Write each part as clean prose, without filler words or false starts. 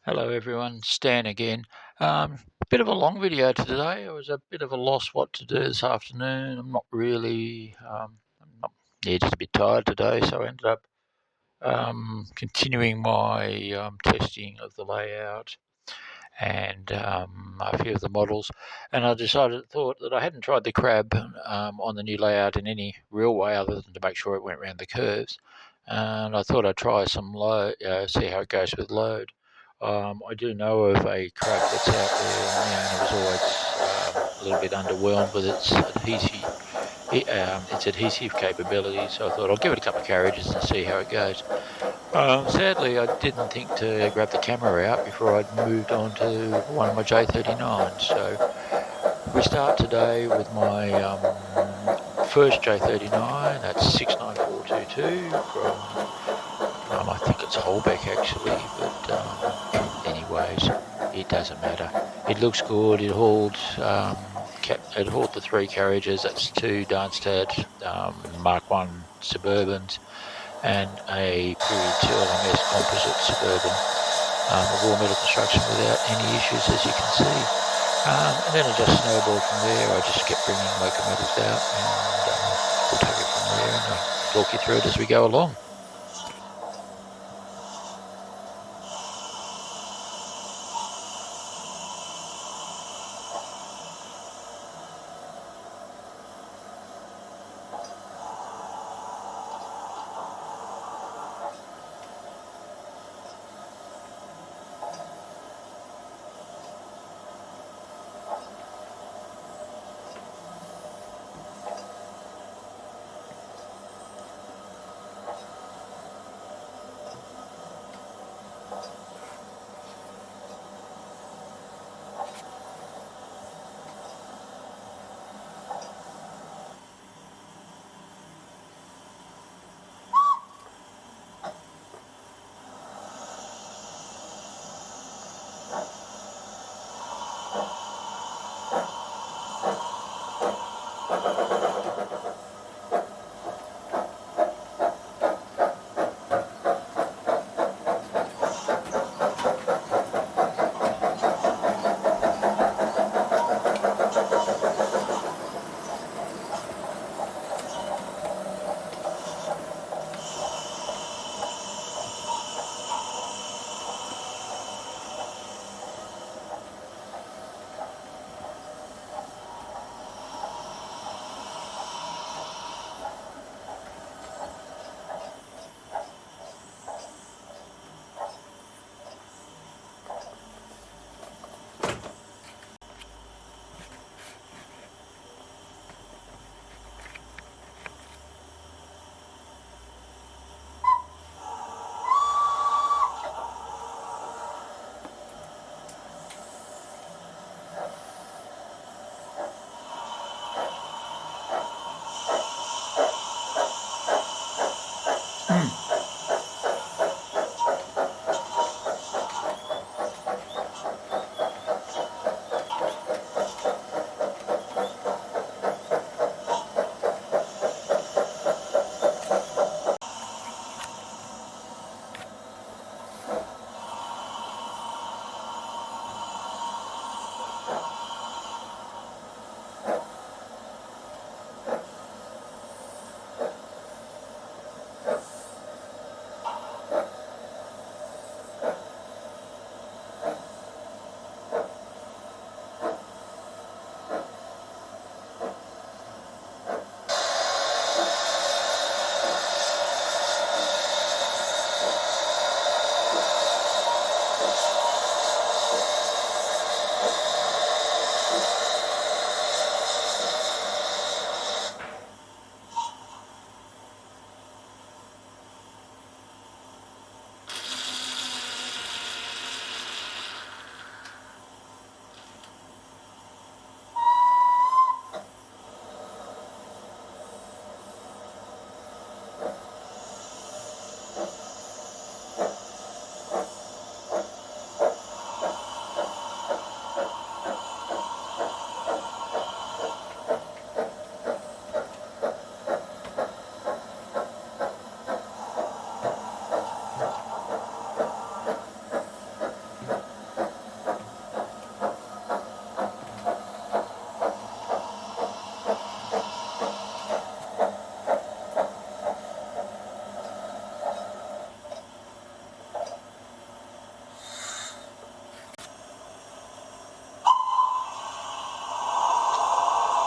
Hello everyone, Stan again. Bit of a long video today. I was a bit of a loss what to do this afternoon. I'm not really, just a bit tired today, so I ended up continuing my testing of the layout and a few of the models. And I thought that I hadn't tried the crab on the new layout in any real way other than to make sure it went around the curves. And I thought I'd try some load, see how it goes with load. I do know of a crab that's out there, and the owner was always a little bit underwhelmed with its adhesive capability. So I thought I'll give it a couple of carriages and see how it goes. Sadly, I didn't think to grab the camera out before I'd moved on to one of my J39s. So we start today with my first J39. That's 69422 from, I think it's Holbeck actually, but anyways, it doesn't matter. It looks good. It hauled the three carriages. That's two Darmstadt Mark 1 Suburbans and a Period 2 LMS composite Suburban of all metal construction without any issues, as you can see. And then it just snowballed from there. I just kept bringing locomotives out, and we'll take it from there, and I'll talk you through it as we go along.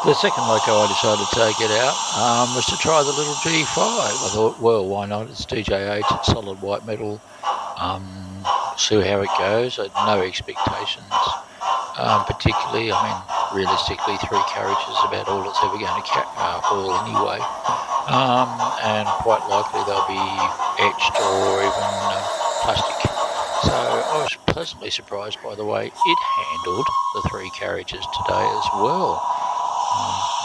The second loco I decided to get out was to try the little G5. I thought, well, why not? It's DJ8, it's solid white metal. See how it goes. I had no expectations, particularly. I mean, realistically, 3 carriages is about all it's ever going to haul anyway. And quite likely they'll be etched or even plastic. So I was pleasantly surprised by the way it handled the 3 carriages today as well.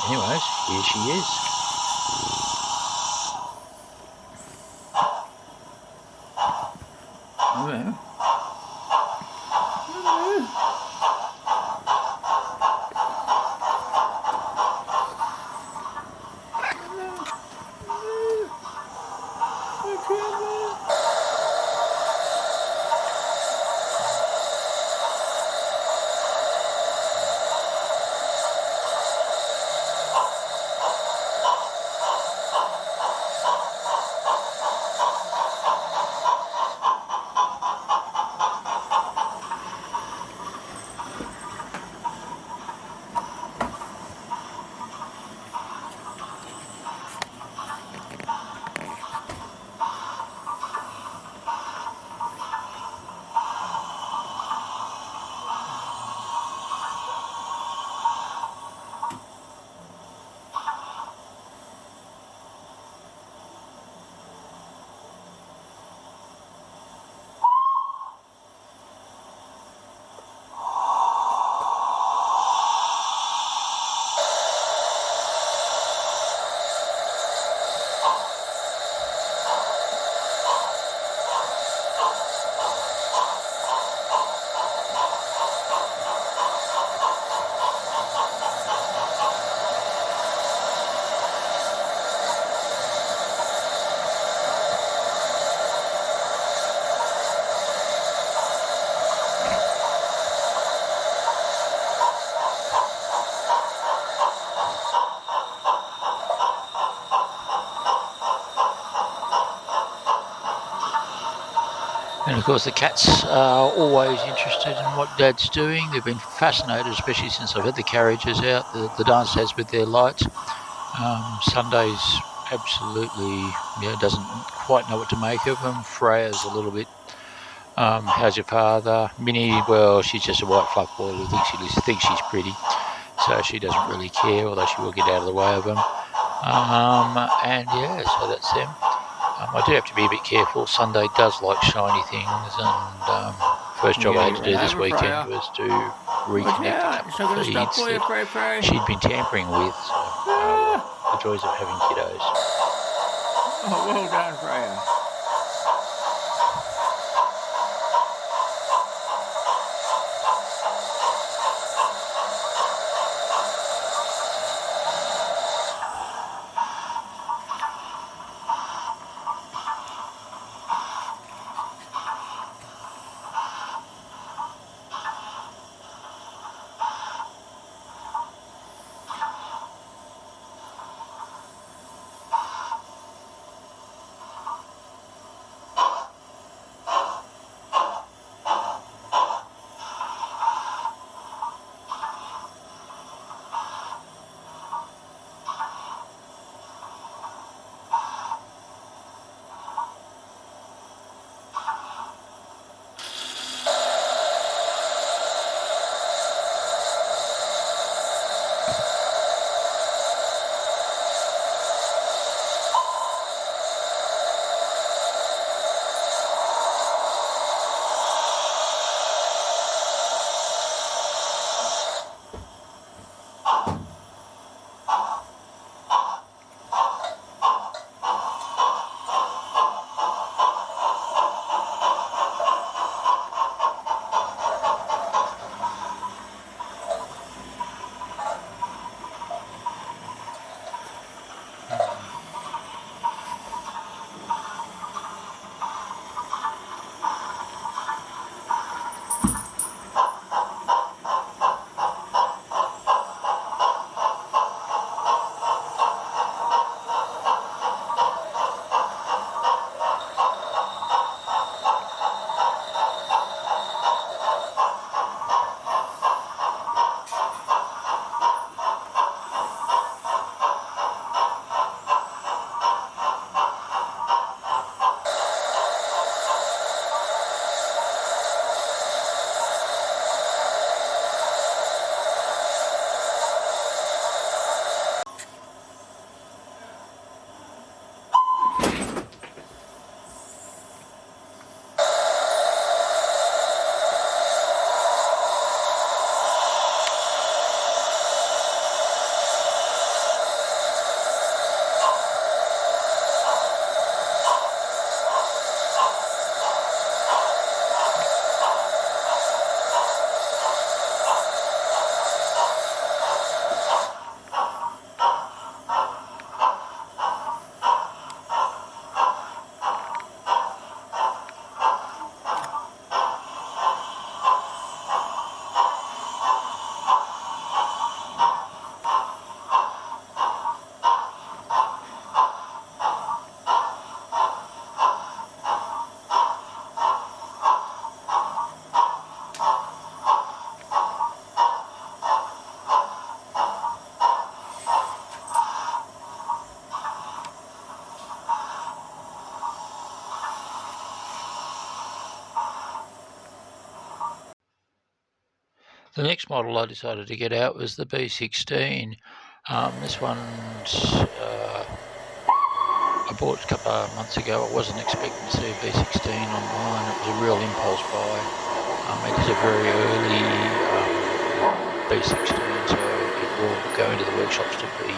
Anyways, here she is. Hello. And of course the cats are always interested in what Dad's doing. They've been fascinated, especially since I've had the carriages out, the dance has with their lights. Sunday's absolutely, doesn't quite know what to make of them. Freya's a little bit, how's your father? Minnie, well, she's just a white fluff ball who thinks she's pretty. So she doesn't really care, although she will get out of the way of them. And yeah, so that's them. I do have to be a bit careful. Sunday does like shiny things, and first job I had to do this weekend was to reconnect a couple of feeds that she'd been tampering with. So, the joys of having kiddos. Oh, well done, Freya. The next model I decided to get out was the B16. This one's I bought a couple of months ago. I wasn't expecting to see a B16 online. It was a real impulse buy. It is a very early B16, so it will go into the workshops to be,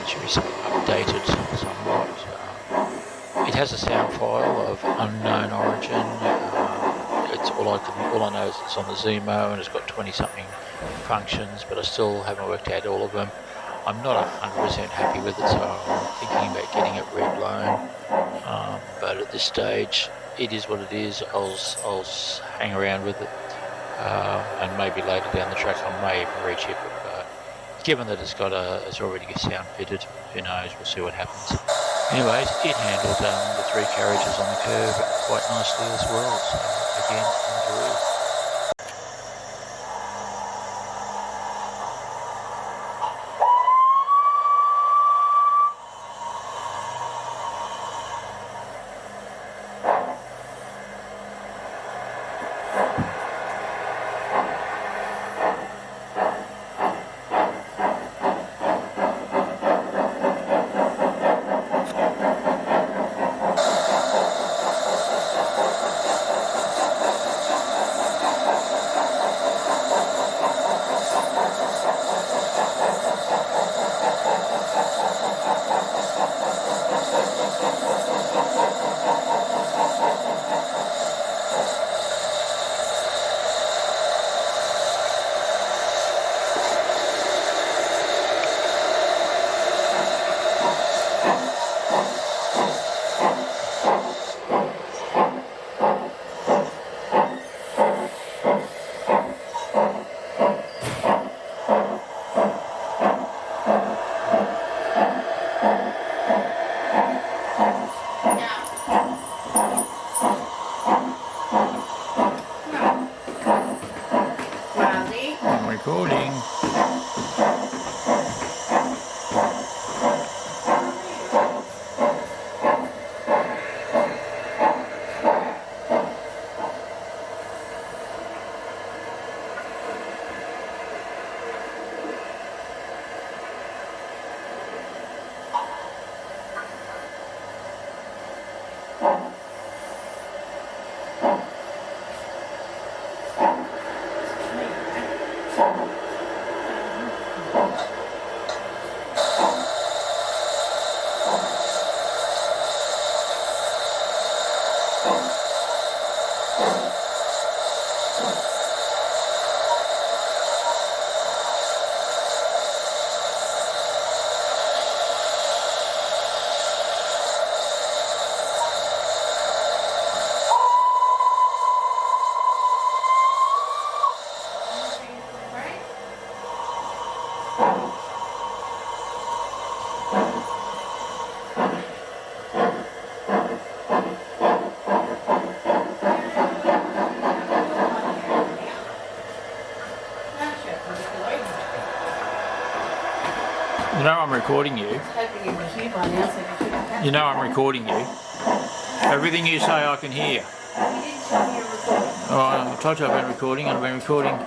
should we say, updated somewhat. It has a sound file of unknown origin. It's all I know is it's on the Zemo and it's got 20-something functions, but I still haven't worked out all of them. I'm not 100% happy with it, so I'm thinking about getting it red loan. But at this stage, it is what it is. I'll hang around with it, and maybe later down the track I may even rechip it. But given that it's already sound fitted, who knows? We'll see what happens. Anyways, it handled the 3 carriages on the curve quite nicely as well. So again, enjoy. Recording. You know I'm recording you. You know I'm recording you. Everything you say I can hear. Oh, I told you I've been recording. I've been recording.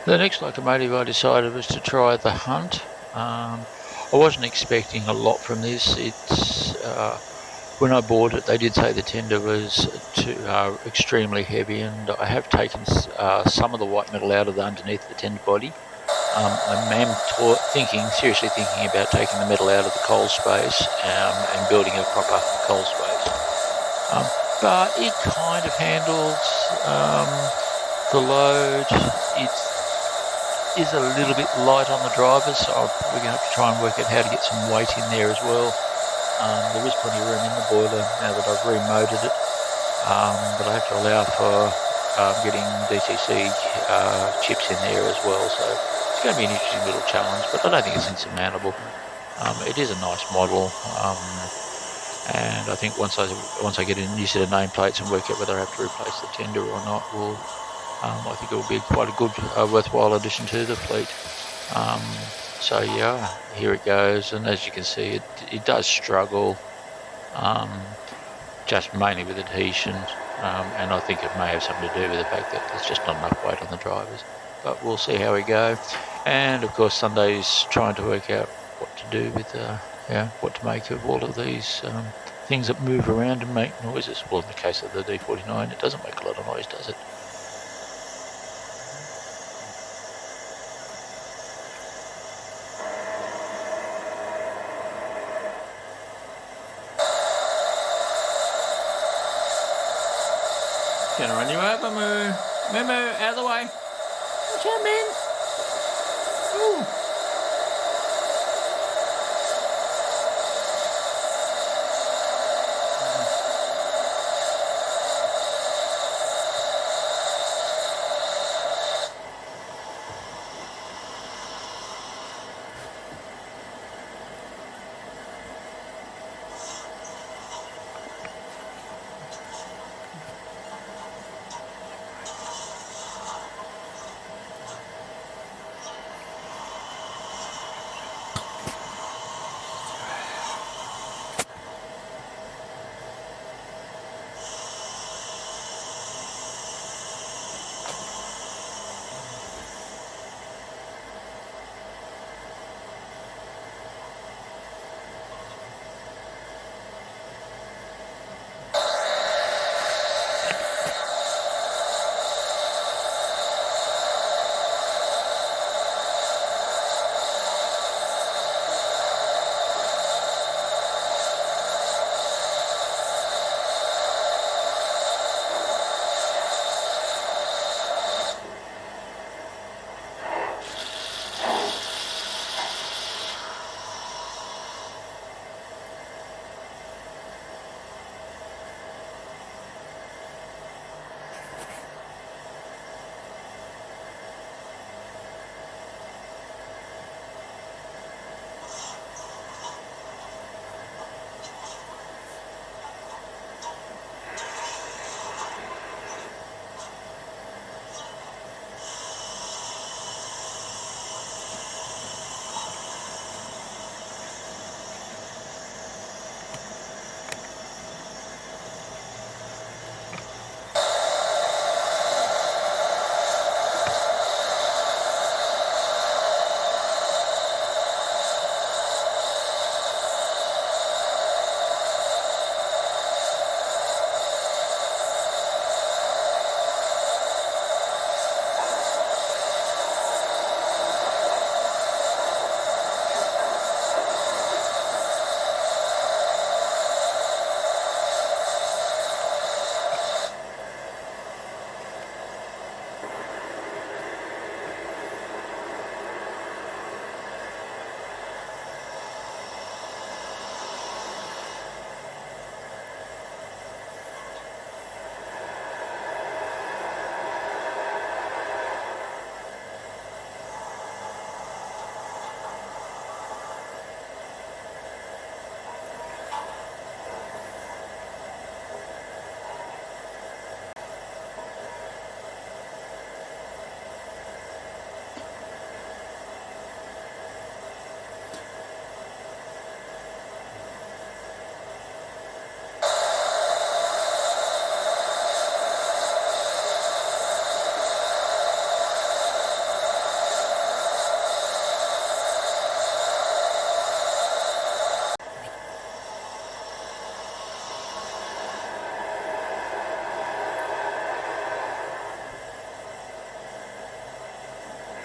The next locomotive I decided was to try the Hunt. I wasn't expecting a lot from this. It's when I bought it, they did say the tender was extremely heavy, and I have taken some of the white metal out of underneath the tender body. I am seriously thinking about taking the metal out of the coal space and building a proper coal space. But it kind of handles the load. It is a little bit light on the drivers, so I'm probably going to have to try and work out how to get some weight in there as well. There is plenty of room in the boiler now that I've remoted it, but I have to allow for getting DCC chips in there as well, so it's going to be an interesting little challenge, but I don't think it's insurmountable. It is a nice model, and I think once I get a new set of nameplates and work out whether I have to replace the tender or not, I think it will be quite a good, worthwhile addition to the fleet. So yeah, here it goes, and as you can see, it does struggle, just mainly with adhesion, and I think it may have something to do with the fact that there's just not enough weight on the drivers. But we'll see how we go. And of course, Sunday's trying to work out what to do with, what to make of all of these things that move around and make noises. Well, in the case of the D49, it doesn't make a lot of noise, does it? Gonna run you over, Moo. Moo, Moo, out of the way. Watch out, man. Ooh.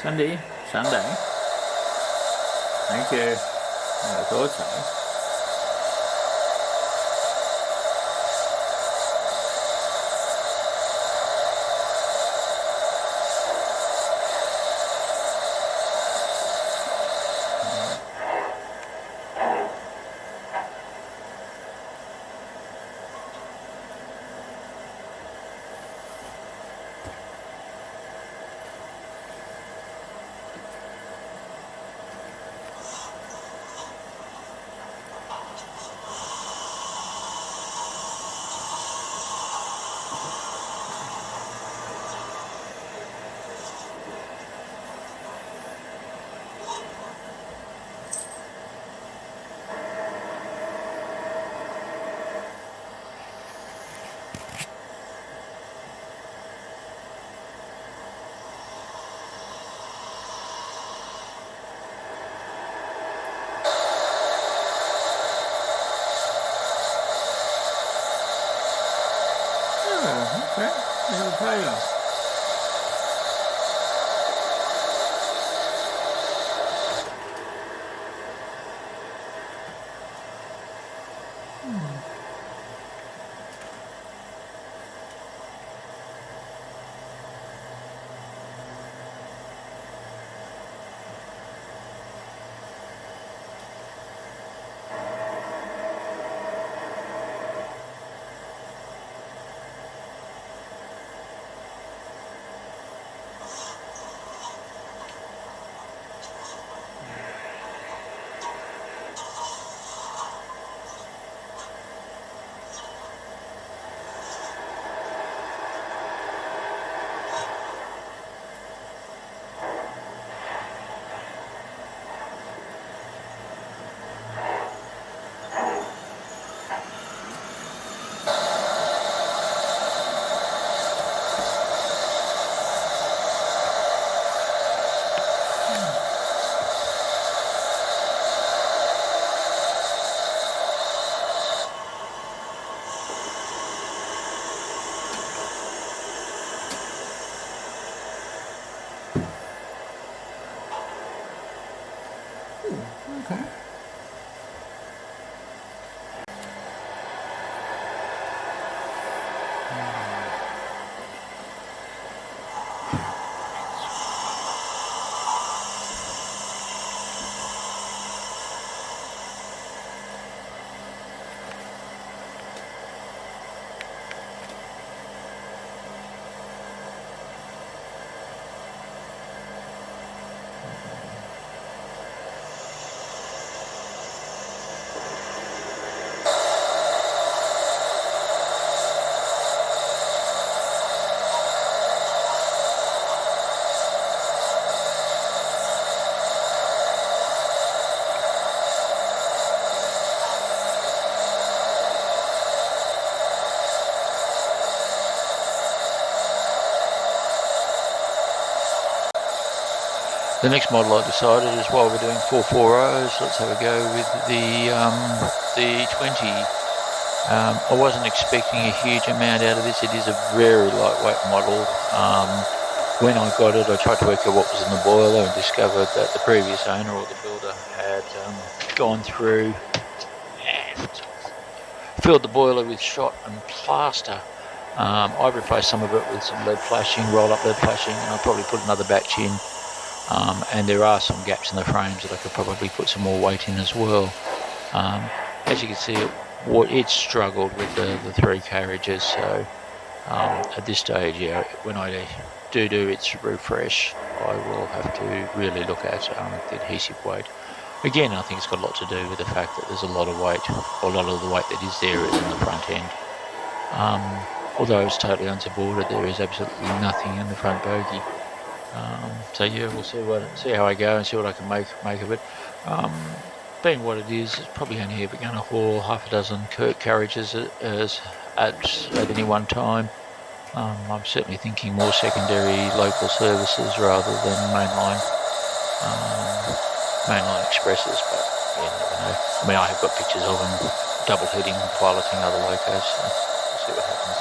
Sunday. Thank you. I thought so. Oh, okay. Little trailer. Okay. The next model I decided is, while we're doing 440s, let's have a go with the 20. I wasn't expecting a huge amount out of this. It is a very lightweight model. When I got it, I tried to work out what was in the boiler and discovered that the previous owner or the builder had gone through and filled the boiler with shot and plaster. I replaced some of it with some lead flashing, rolled up lead flashing, and I'll probably put another batch in. And there are some gaps in the frames that I could probably put some more weight in as well. As you can see, it struggled with the three carriages, so at this stage, yeah, when I do its refresh, I will have to really look at the adhesive weight. Again, I think it's got a lot to do with the fact that there's a lot of weight, or a lot of the weight that is there is in the front end. Although it's totally unsupported, there is absolutely nothing in the front bogie. So yeah, we'll see how I go and see what I can make of it. Being what it is, it's probably only ever going to haul half a dozen carriages at any one time. I'm certainly thinking more secondary local services rather than mainline expresses, but you never know. I mean, I have got pictures of them double heading, piloting other locos, so we'll see what happens.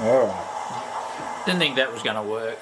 Alright. Didn't think that was going to work.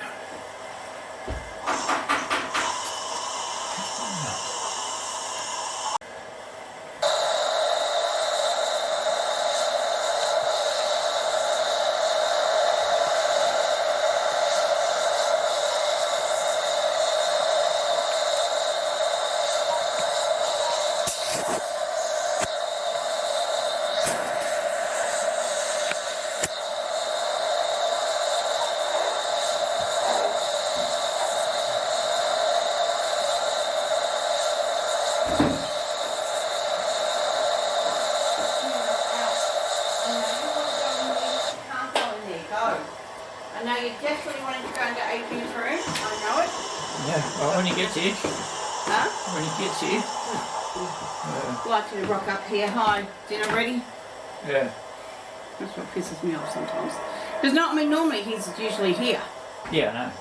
I know you definitely wanted to go into AP's room. I know it. Yeah, well, when he gets here. Huh? When he gets here. I'd like you to rock up here. Hi, dinner ready? Yeah. That's what pisses me off sometimes. Because normally he's usually here. Yeah, I know.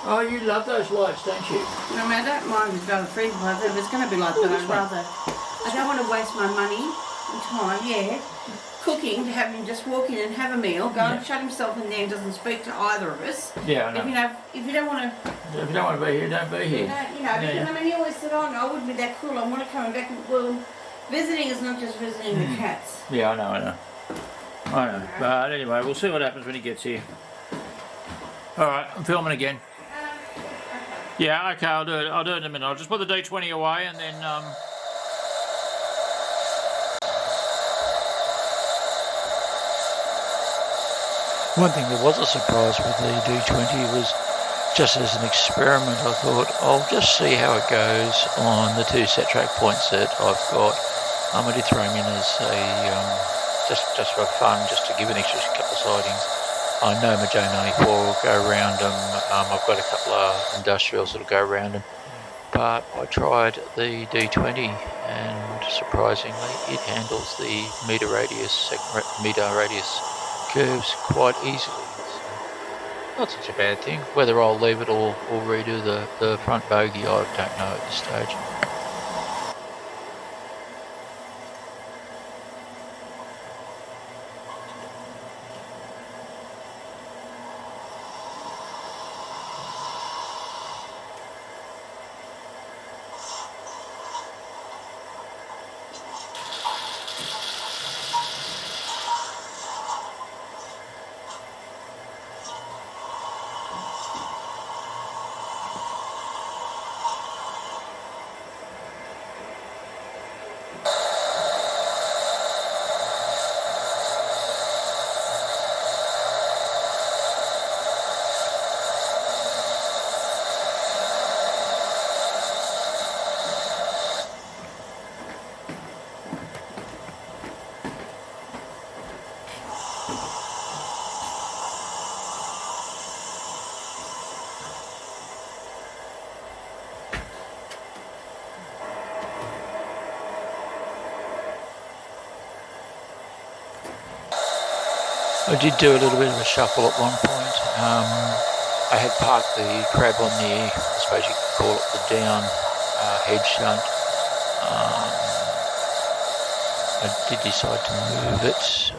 Oh, you love those lights, don't you? No matter, I don't mind if other friends like that, but it's going to be like that. I'd rather. I don't want to waste my money and time, cooking, to have him just walk in and have a meal, go and shut himself in there and doesn't speak to either of us. Yeah, I know. If you don't want to... If you don't want to be here, don't be here. Because I mean, he always said, oh no, I wouldn't be that cruel, I want to come back. Well, visiting is not just visiting the cats. Yeah, I know. But anyway, we'll see what happens when he gets here. Alright, I'm filming again. Yeah, okay, I'll do it in a minute. I'll just put the D20 away and then One thing that was a surprise with the D20 was, just as an experiment, I thought I'll just see how it goes on the 2 set track points that I've got. I did throw them in as a just for fun, just to give an extra couple of sightings. I know my J94 will go around them. I've got a couple of industrials that'll go around them. But I tried the D20 and surprisingly it handles the meter radius curves quite easily. So not such a bad thing. Whether I'll leave it or redo the front bogey, I don't know at this stage. I did do a little bit of a shuffle at one point. I had parked the crab on the, I suppose you could call it the down head shunt. I did decide to move it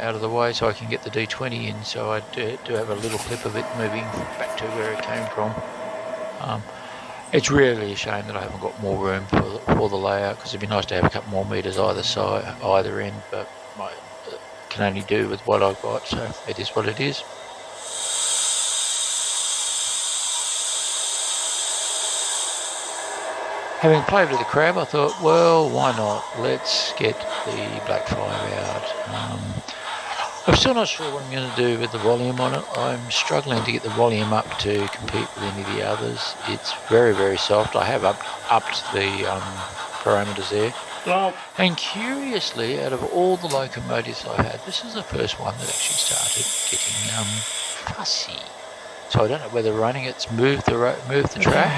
out of the way so I can get the D20 in, so I do have a little clip of it moving back to where it came from. It's really a shame that I haven't got more room for the layout, because it'd be nice to have a couple more metres either side, either end, but I can only do with what I've got, so it is what it is. Having played with the crab, I thought, well, why not? Let's get the black fire out. I'm still not sure what I'm going to do with the volume on it. I'm struggling to get the volume up to compete with any of the others. It's very, very soft. I have upped the parameters there. Well, and curiously, out of all the locomotives I had, this is the first one that actually started getting fussy. So I don't know whether running it's moved the track,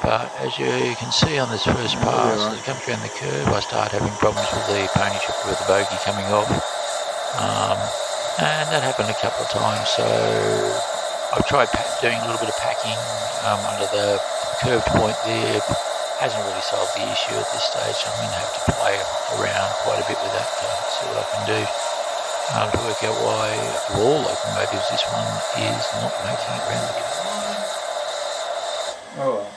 but as you can see on this first pass, as it comes around the curve, I start having problems with the pony chopper with the bogey coming off. And that happened a couple of times, so I've tried doing a little bit of packing under the curved point there. Hasn't really solved the issue at this stage, so I'm going to have to play around quite a bit with that to see what I can do. to work out why of all locomotives this one is not making it round the car. Oh well.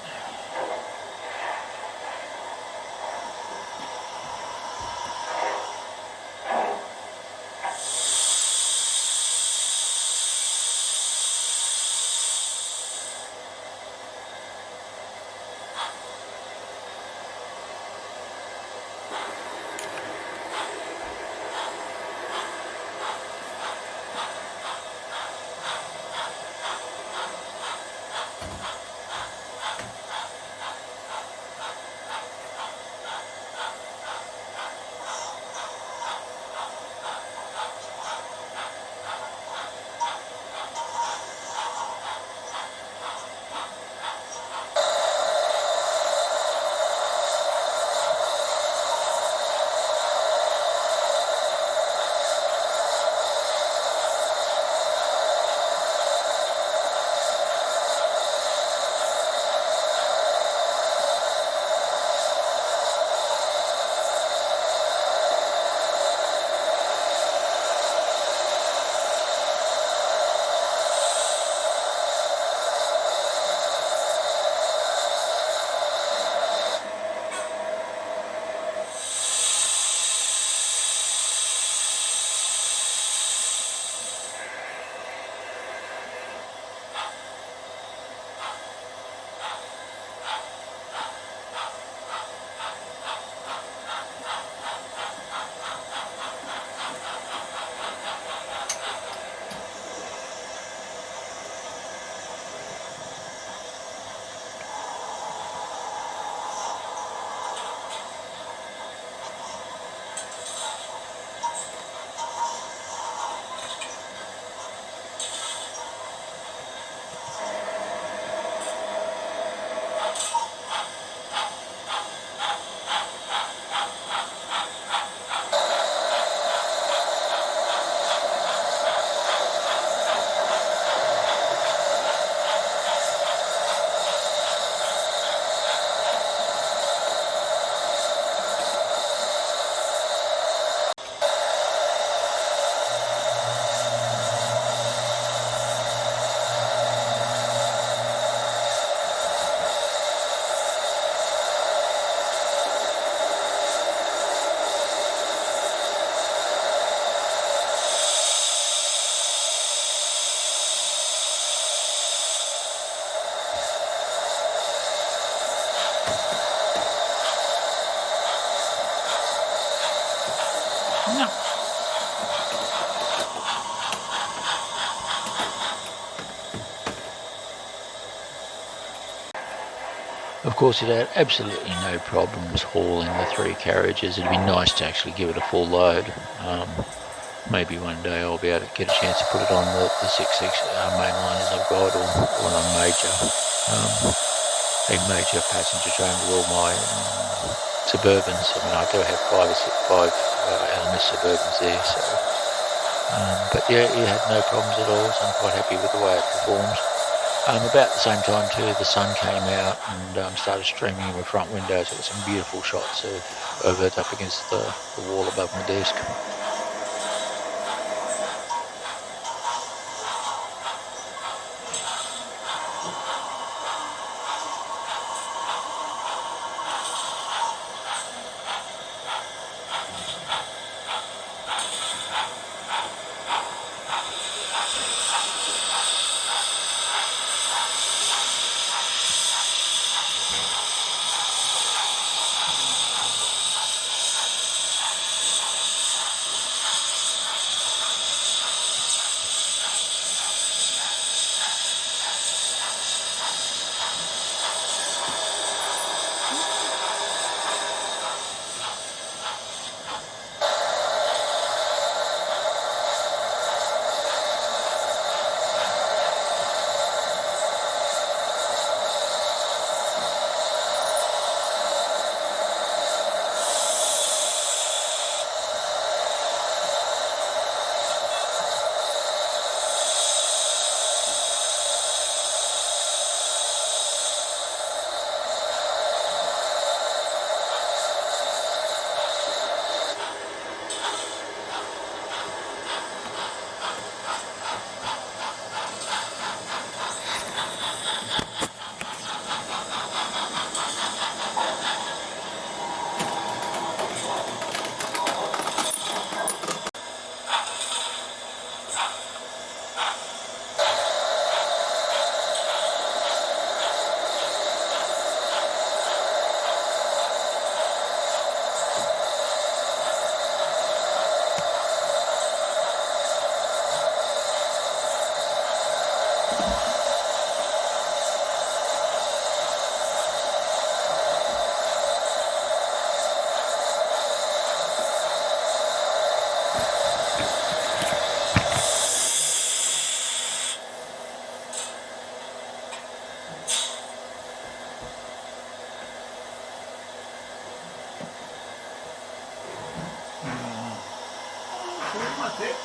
No. Of course, it had absolutely no problems hauling the 3 carriages. It'd be nice to actually give it a full load. Maybe one day I'll be able to get a chance to put it on the 6 mainliners I've got, or on a major passenger train with all my Suburbans. I mean, I do have five LMS Suburbans there, so. But yeah, it had no problems at all, so I'm quite happy with the way it performs. About the same time too, the sun came out and started streaming in my front windows. It was some beautiful shots of it up against the wall above my desk. That's it.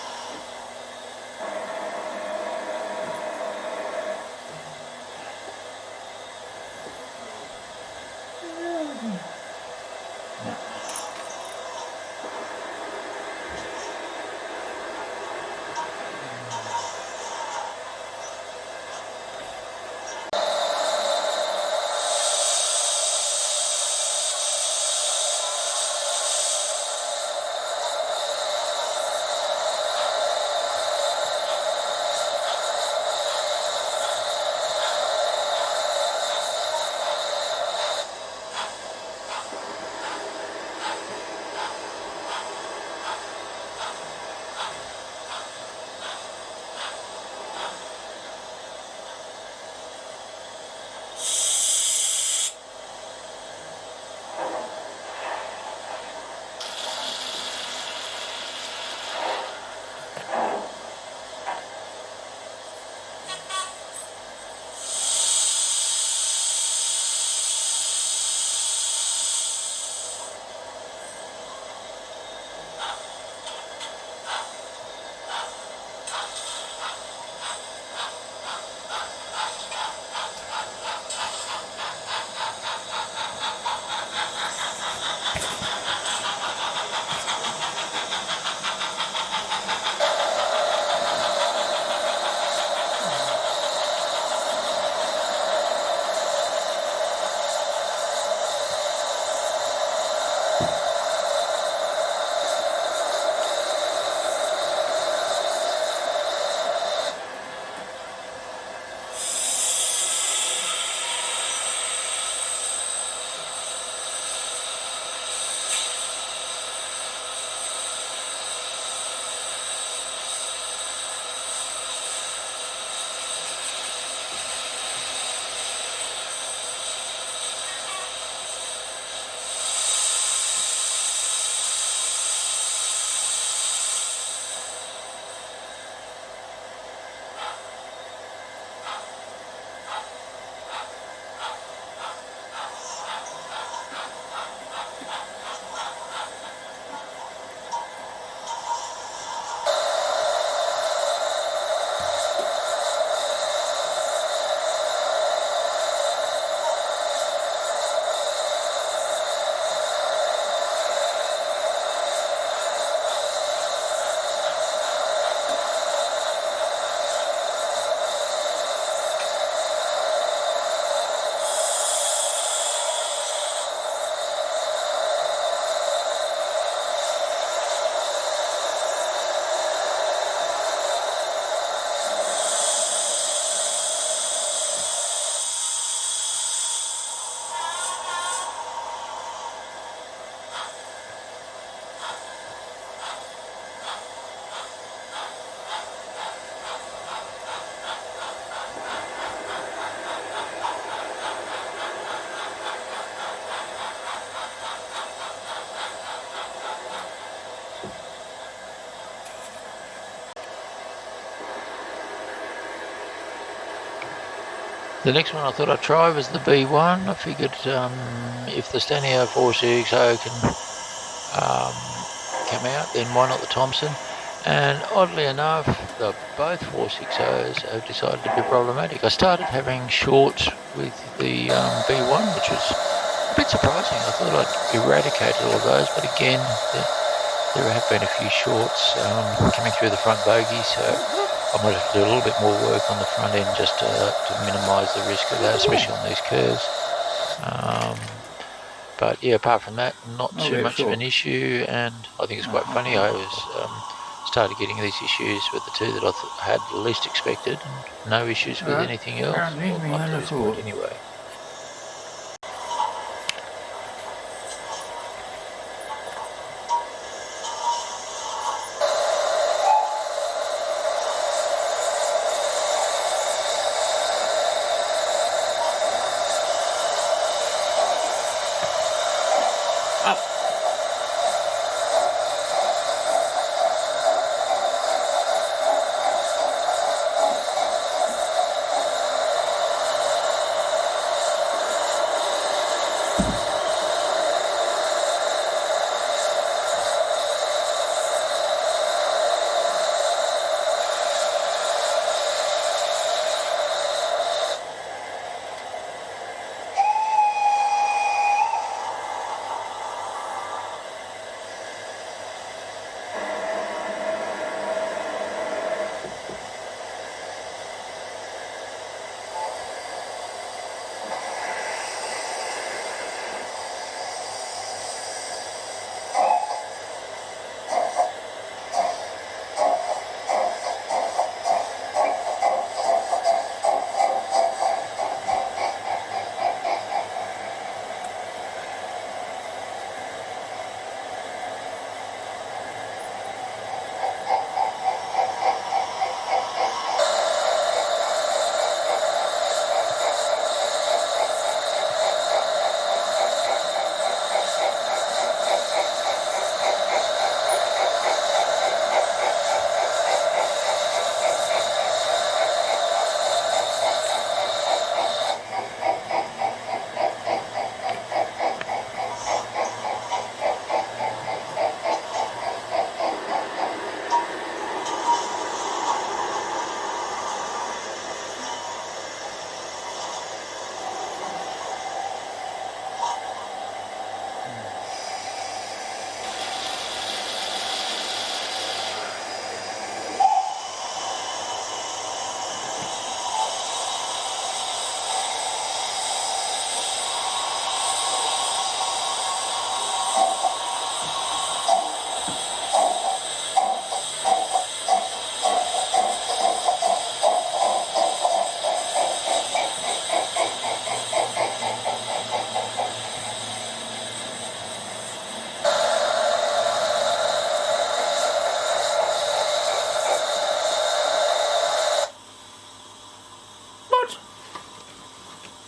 The next one I thought I'd try was the B1. I figured if the Stanley 460 can come out, then why not the Thompson? And oddly enough, both 460s have decided to be problematic. I started having shorts with the B1, which was a bit surprising. I thought I'd eradicated all of those, but again, there have been a few shorts coming through the front bogie, so I might have to do a little bit more work on the front end just to minimise the risk of that, especially on these curves. But yeah, apart from that, not too much of an issue, and I think it's quite funny. I was started getting these issues with the two that I had least expected, and no issues with anything else. Well, up to this point anyway.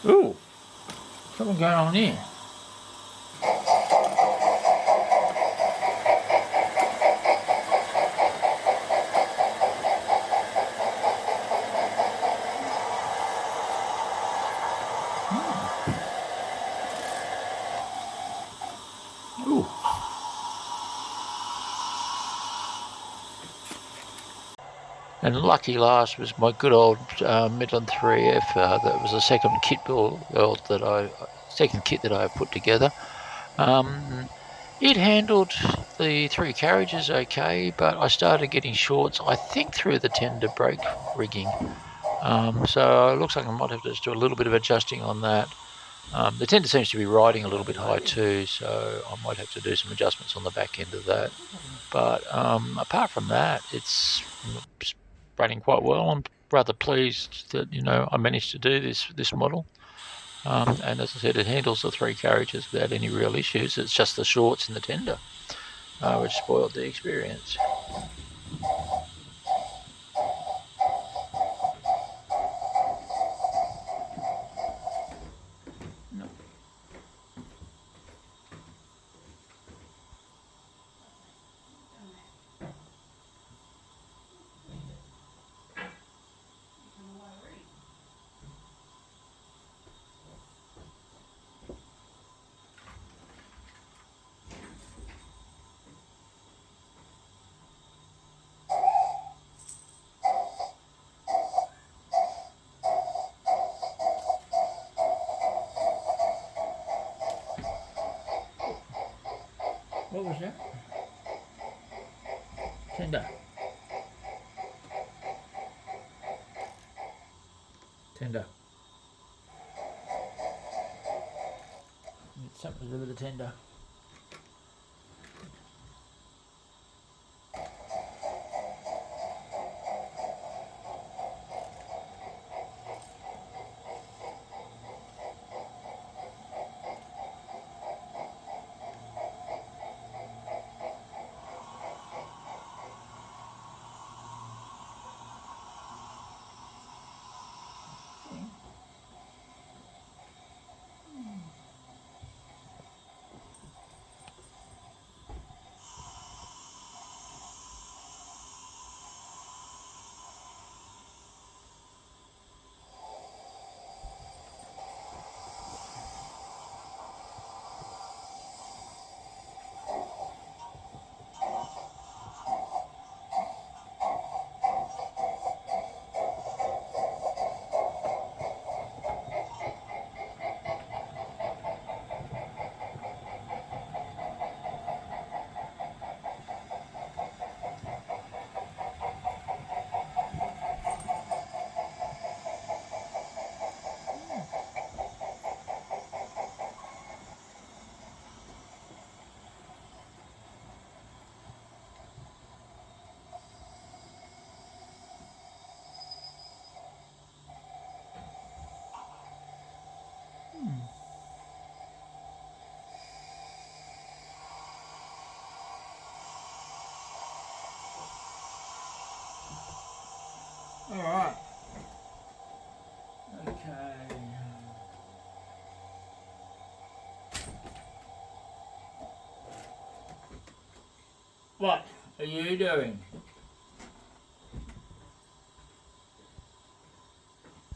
Ooh, something going on here. Ooh. And lucky last was my good old Midland 3F. That was the second kit that I put together. It handled the 3 carriages okay, but I started getting shorts, I think, through the tender brake rigging. So it looks like I might have to just do a little bit of adjusting on that. The tender seems to be riding a little bit high too, so I might have to do some adjustments on the back end of that. But apart from that, it's running quite well. I'm rather pleased that I managed to do this model. And as I said, it handles the 3 carriages without any real issues. It's just the shorts in the tender which spoiled the experience. No. What was that? Tender. Tender. It's something to do with the tender. All right. Okay. What are you doing?